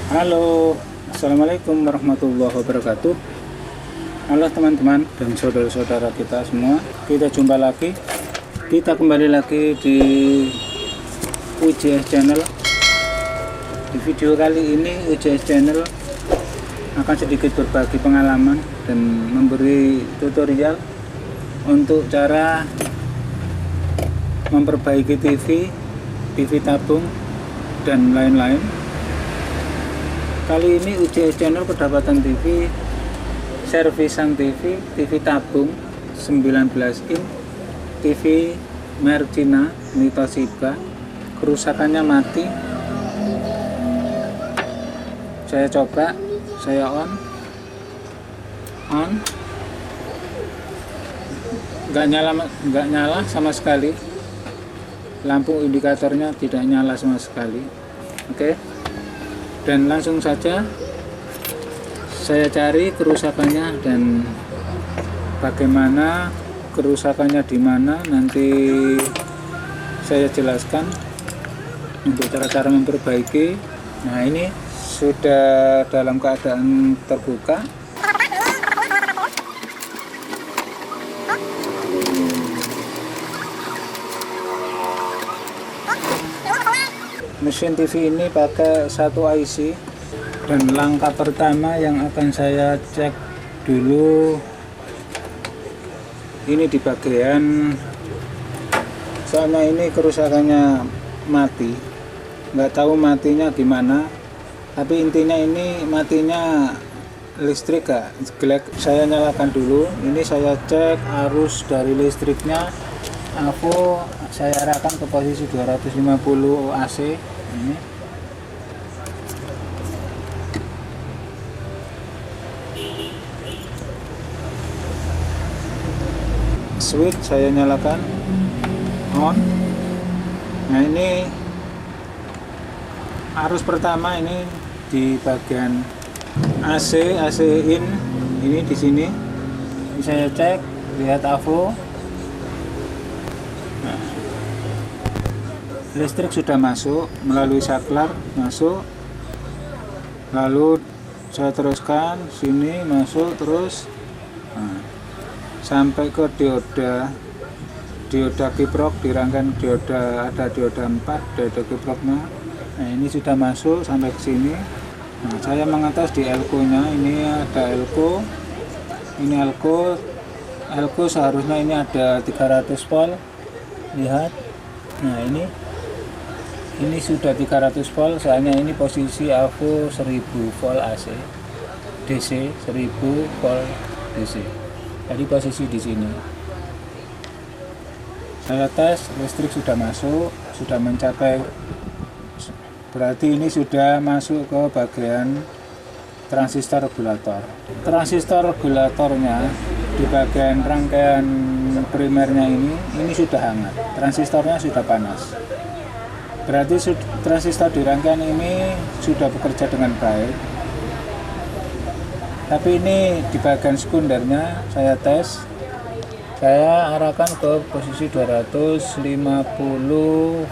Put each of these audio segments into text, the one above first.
Halo, assalamualaikum warahmatullahi wabarakatuh. Halo teman-teman dan saudara-saudara kita semua, kita jumpa lagi. Kita kembali lagi di UJS Channel. Di video kali ini UJS Channel akan sedikit berbagi pengalaman dan memberi tutorial untuk cara memperbaiki TV tabung dan lain-lain. Kali ini UJS Channel kedapatan TV, servisan TV tabung 19 in, TV merek Cina, Toshiba, kerusakannya mati. Saya coba, saya on, nggak nyala sama sekali, lampu indikatornya tidak nyala sama sekali. Oke. Dan langsung saja saya cari kerusakannya dan bagaimana kerusakannya, di mana nanti saya jelaskan untuk cara-cara memperbaiki. Nah, ini sudah dalam keadaan terbuka. Mesin TV ini pakai satu IC, dan langkah pertama yang akan saya cek dulu ini di bagian, soalnya ini kerusakannya mati, nggak tahu matinya gimana, tapi intinya ini matinya listrik gak jelek. Saya nyalakan dulu, ini saya cek arus dari listriknya. Aku saya arahkan ke posisi 250 AC ini. Switch saya nyalakan on. Nah, ini arus pertama ini di bagian AC in, ini di sini. Ini saya cek, lihat AVO. Listrik sudah masuk melalui saklar, masuk, lalu saya teruskan sini, masuk terus, sampai ke dioda kiprok, dirangkaian dioda, ada dioda 4, dioda kiproknya. Nah, ini sudah masuk sampai ke sini. Nah, saya mengetes di elko nya, ini ada elko, ini elko seharusnya ini ada 300 volt, lihat. Nah, ini sudah 300 volt, soalnya ini posisi AVO 1000 volt AC DC, 1000 volt DC. Jadi posisi di sini. Saya tes, listrik sudah masuk, sudah mencapai, berarti ini sudah masuk ke bagian transistor regulator. Transistor regulatornya di bagian rangkaian primernya ini sudah hangat, transistornya sudah panas. Berarti transistor di rangkaian ini sudah bekerja dengan baik. Tapi ini di bagian sekundernya saya tes, saya arahkan ke posisi 250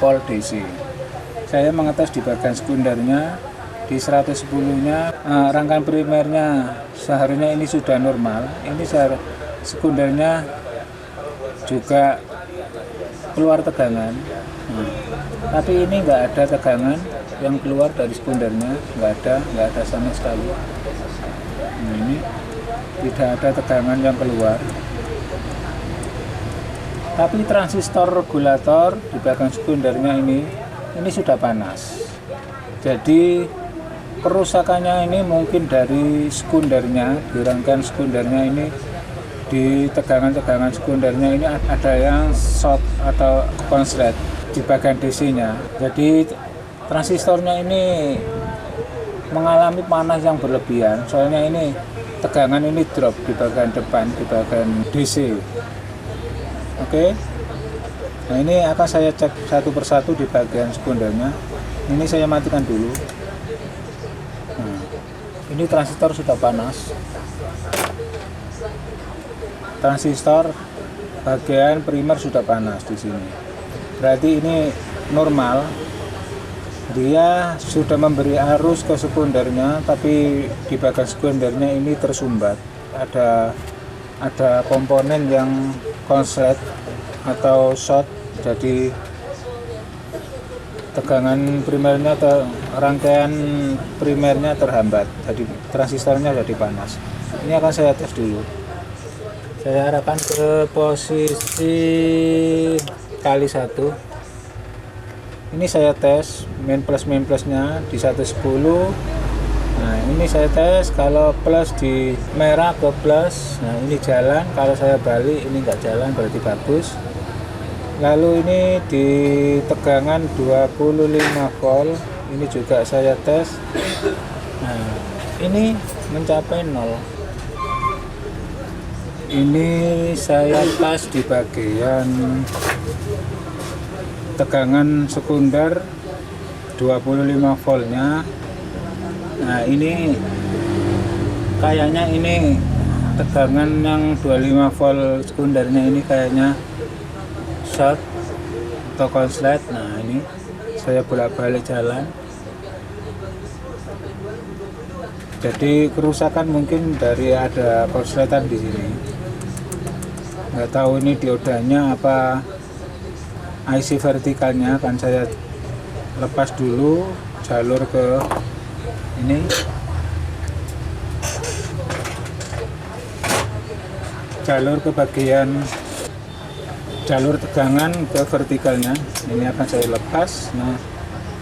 volt DC. Saya mengetes di bagian sekundernya, di 110-nya, rangkaian primernya seharusnya ini sudah normal. Ini sekundernya juga keluar tegangan. Tapi ini nggak ada tegangan yang keluar dari sekundernya, nggak ada sama sekali. Nah, ini tidak ada tegangan yang keluar. Tapi transistor regulator di bagian sekundernya ini sudah panas. Jadi kerusakannya ini mungkin dari sekundernya, di rangkaian sekundernya ini, di tegangan sekundernya ini ada yang short atau konslet di bagian DC-nya. Jadi transistornya ini mengalami panas yang berlebihan, soalnya ini tegangan ini drop di bagian depan, di bagian DC. Oke. Nah, ini akan saya cek satu persatu di bagian sekundernya. Ini saya matikan dulu. Nah, ini transistor sudah panas. Transistor bagian primer sudah panas di sini. Berarti ini normal. dia sudah memberi arus ke sekundernya, tapi di bagian sekundernya ini tersumbat. Ada komponen yang konslet atau short, jadi tegangan primernya rangkaian primernya terhambat, jadi transistornya jadi panas. Ini akan saya tes dulu. Saya arahkan ke posisi kali 1. Ini saya tes main plusnya di 110. Nah ini saya tes, kalau plus di merah ke plus, nah ini jalan. Kalau saya balik ini enggak jalan, berarti bagus. Lalu ini di tegangan 25 volt, ini juga saya tes. Nah ini mencapai 0. Ini saya tes di bagian tegangan sekunder 25 voltnya. Nah ini kayaknya ini tegangan yang 25 volt sekundernya ini kayaknya short atau konslet. Nah ini saya bolak-balik jalan, jadi kerusakan mungkin dari ada konsletan di sini. Nggak tahu ini diodanya apa IC vertikalnya. Akan saya lepas dulu jalur ke ini, jalur ke bagian jalur tegangan ke vertikalnya. Ini akan saya lepas. Nah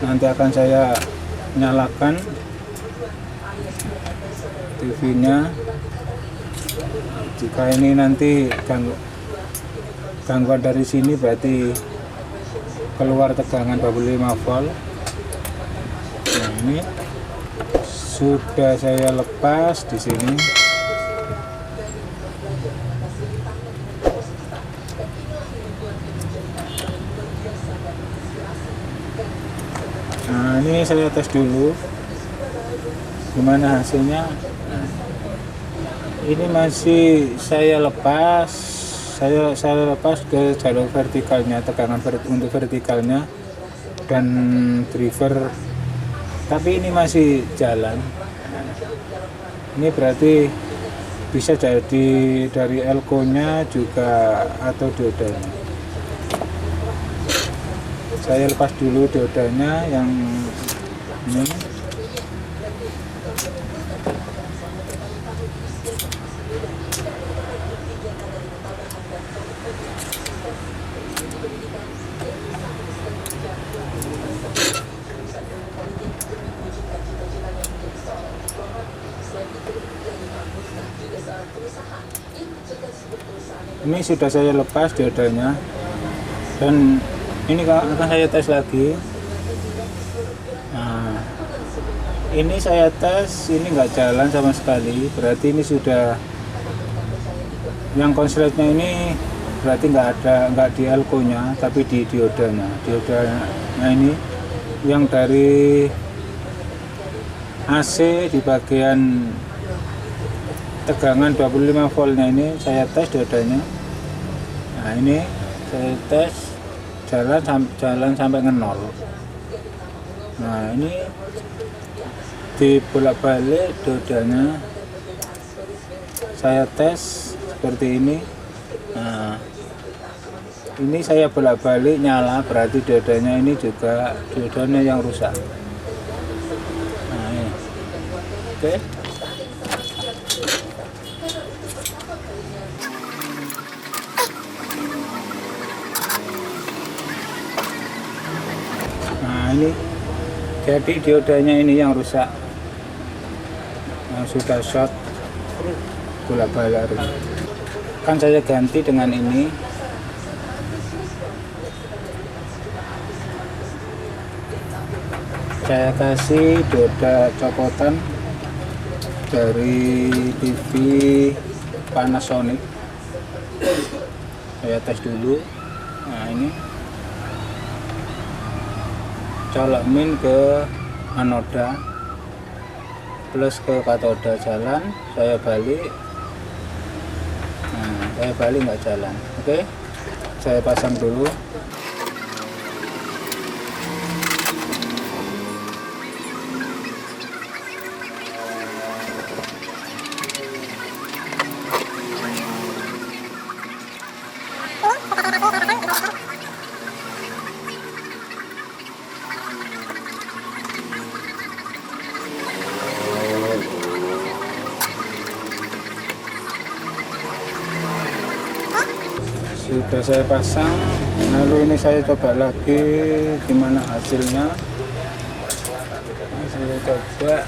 nanti akan saya nyalakan TV nya. Jika ini nanti gangguan dari sini, berarti keluar tegangan 25 volt. Nah ini sudah saya lepas di sini. Nah ini saya tes dulu gimana hasilnya. Nah, ini masih saya lepas, saya lepas ke jalur vertikalnya, tegangan untuk vertikalnya dan driver, tapi ini masih jalan. Ini berarti bisa jadi dari elko nya juga atau diodanya. Saya lepas dulu diodanya yang ini. Ini sudah saya lepas diodanya, dan ini akan saya tes lagi. Nah ini saya tes, ini nggak jalan sama sekali, berarti ini sudah yang konsletnya ini berarti nggak di elko nya, tapi di diodanya. Nah ini yang dari AC di bagian tegangan 25 voltnya ini saya tes diodanya. Nah ini saya tes jalan sampai ke 0. Nah ini dibolak-balik diodanya, saya tes seperti ini. Nah ini saya bolak-balik nyala, berarti diodanya ini juga diodanya yang rusak. Nah ini oke. Nah ini jadi diodanya ini yang rusak, yang sudah short bolak-balik. Kan saya ganti dengan ini. Saya kasih dioda copotan dari TV Panasonic. Saya tes dulu. Nah ini colok min ke anoda plus ke katoda jalan, saya balik. Nah saya balik nggak jalan. Oke, saya pasang dulu. sudah saya pasang, lalu ini saya coba lagi gimana hasilnya. Ini saya coba.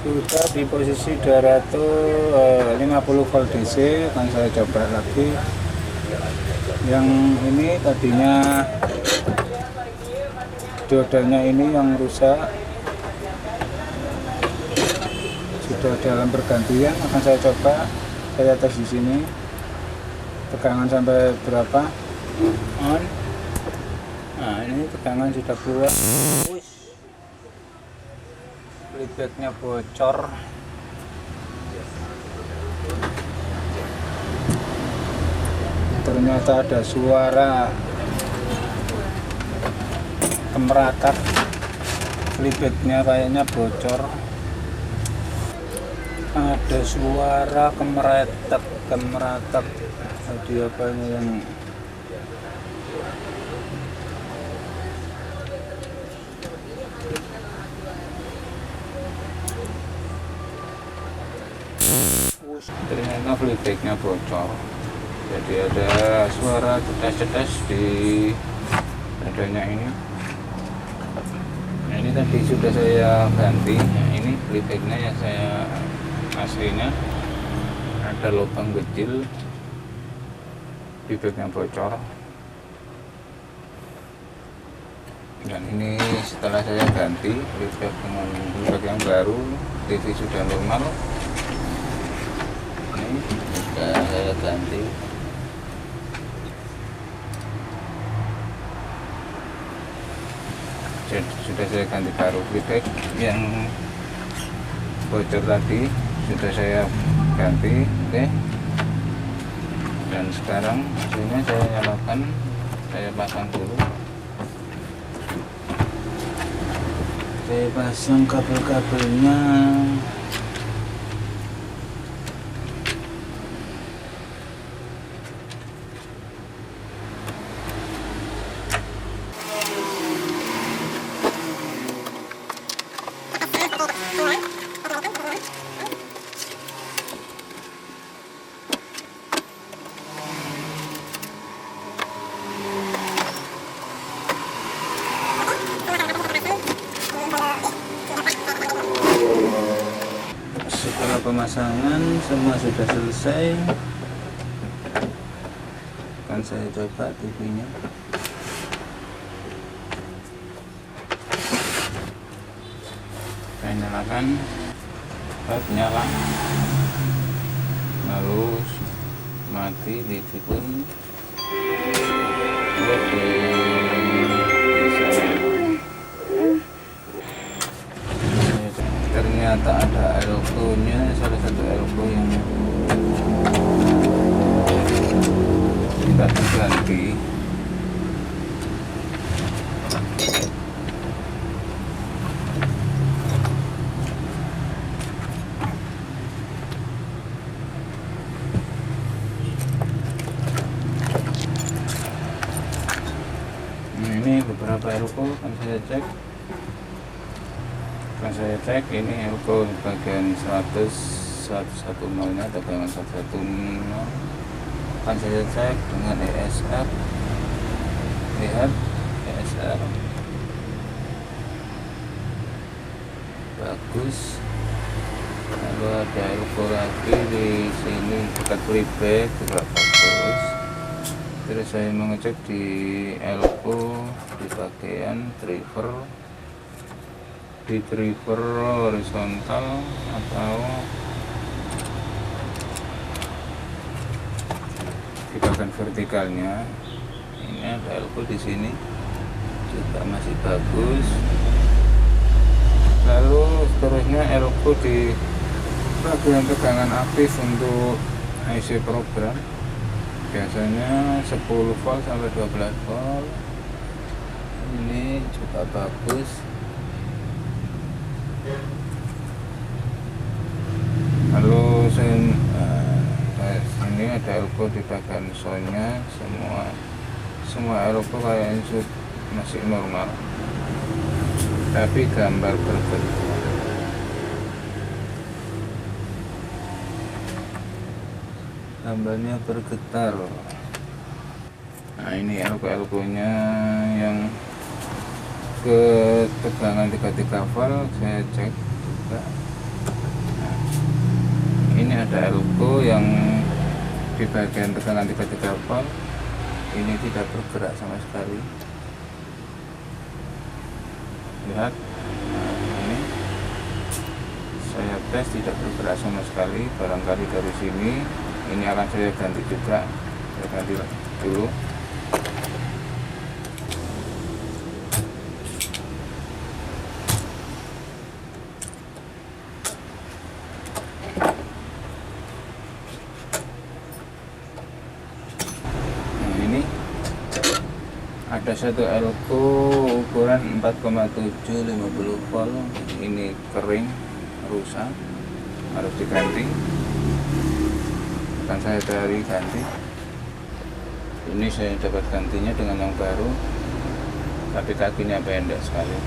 Sudah di posisi 250 volt DC. Akan saya coba lagi. Yang ini tadinya diodanya ini yang rusak, sudah dalam pergantian. Akan saya coba, saya tes di sini tegangan sampai berapa on. Nah, ini tegangan sudah keluar. Feedbacknya bocor. Ternyata ada suara kemeratak. Feedbacknya kayaknya bocor. Ada suara kemeratak. Tadi apa ini yang ternyata feedbacknya bocor. Jadi ada suara cetas-cetas di adanya ini. Nah, ini tadi sudah saya ganti. Nah, ini feedbacknya yang saya aslinya ada lubang kecil, feedbacknya bocor. Dan ini setelah saya ganti feedback dengan feedback yang baru, TV sudah normal. Ini sudah saya ganti. Sudah saya ganti baru, feedback yang bocor tadi sudah saya ganti. Oke. Dan sekarang hasilnya saya nyalakan, saya pasang dulu. Saya pasang kabel-kabelnya. Setelah pemasangan semua sudah selesai, akan saya coba TV-nya. Saya nyalakan, nyala, lalu mati, TV pun oke. Ternyata ada elko-nya, salah satu elko yang tidak terganti. Nah, ini beberapa elko akan saya cek. Ini elko bagian 110 nya, tegangan 110 akan saya cek dengan ESR. Lihat ESR bagus. Lalu ada elko lagi di sini dekat feedback juga bagus. Terus saya mengecek di elko di bagian driver, di driver horizontal atau di bagian vertikalnya. Ini ada elko di sini juga masih bagus. Lalu seterusnya elko di bagian tegangan aktif untuk IC program, biasanya 10 volt sampai 12 volt. Ini juga bagus. Lalu ini ada elko di bagian soundnya, semua elko kayaknya masih normal. tapi gambar bergetar. Gambarnya bergetar. Nah, ini elko-elkonya yang ketegangan 33 volt saya cek juga. Nah, ini ada elko yang di bagian tegangan 33 volt ini tidak bergerak sama sekali. Lihat, nah, ini saya tes tidak bergerak sama sekali. Barangkali dari sini ini akan saya ganti juga. Saya ganti dulu. Ada satu elko ukuran 4,750 volt, ini kering, rusak, harus diganti. Akan saya cari ganti. Ini saya dapat gantinya dengan yang baru, tapi kakinya pendek sekali.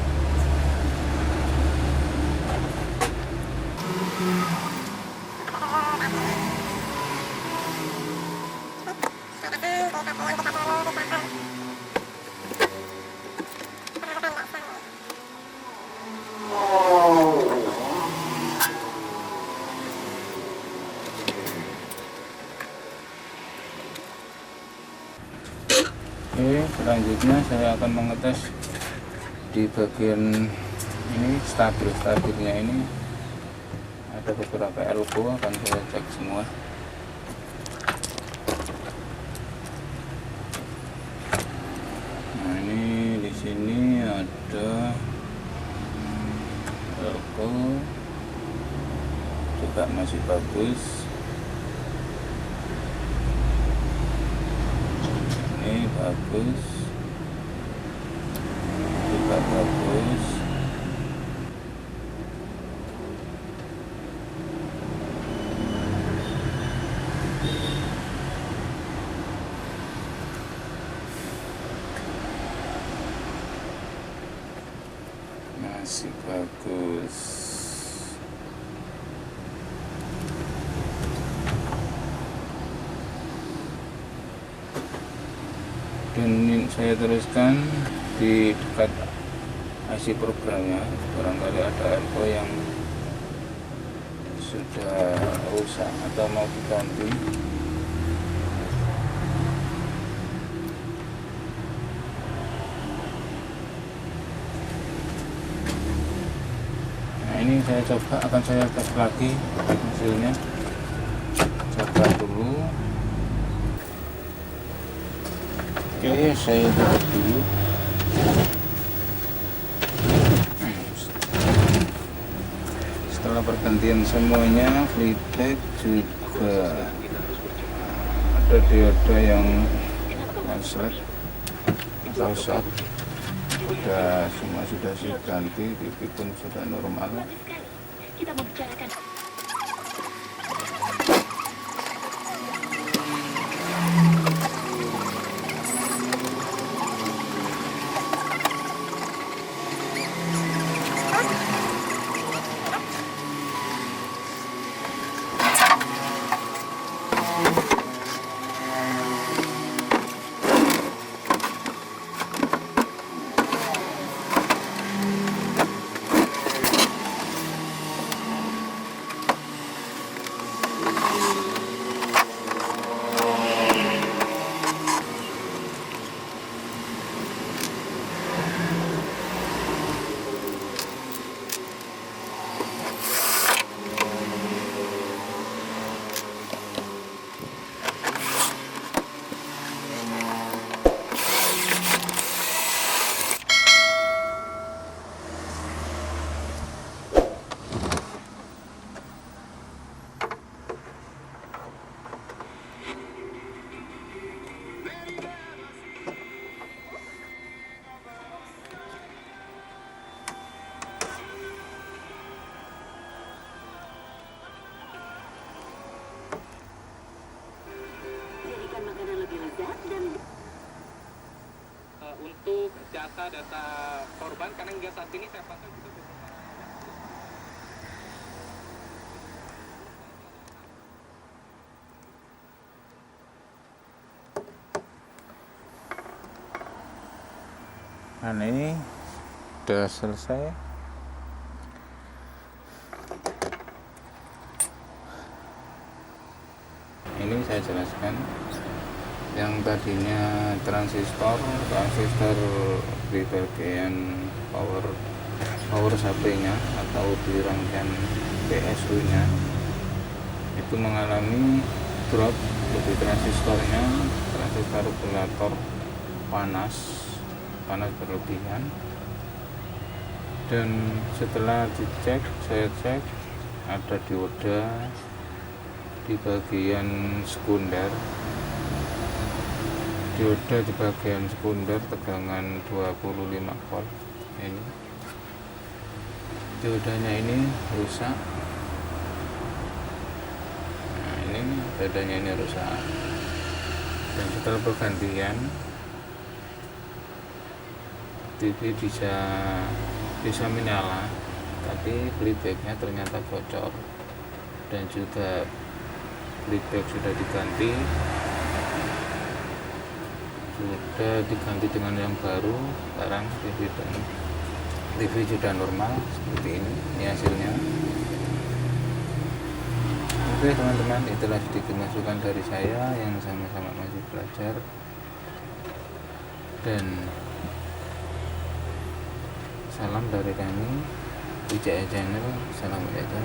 Oke, selanjutnya saya akan mengetes di bagian ini stabilnya ini ada beberapa elko, akan saya cek semua. Nah, ini di sini ada elko juga masih bagus. Ini bagus, juga bagus. Masih bagus. Dan ini saya teruskan di dekat IC programnya, barangkali ada elko yang sudah rusak atau mau diganti. Nah, ini saya coba, akan saya tes lagi hasilnya. Coba dulu. Oke, saya tutup dulu. Setelah pergantian semuanya, Flytech juga ada dioda yang konslet atau short. Semua sudah saya ganti, TV pun sudah normal. Kita membicarakan. data-data korban karena hingga saat ini saya pantau juga beberapa. Nah, ini udah selesai. Ini saya jelaskan yang tadinya transistor di bagian power supply-nya atau di rangkaian PSU nya itu mengalami drop di transistor regulator panas berlebihan, dan setelah saya cek ada dioda di bagian sekunder tegangan 25 volt. Ini diodanya ini rusak. Nah, ini diodanya ini rusak, dan setelah pergantian TV bisa menyala, tapi playbacknya ternyata bocor, dan juga playback sudah diganti dengan yang baru. Sekarang TV sudah normal seperti ini hasilnya. Oke teman-teman, itulah sedikit masukan dari saya yang sama-sama masih belajar, dan salam dari kami Wijaya Channel. Assalamualaikum.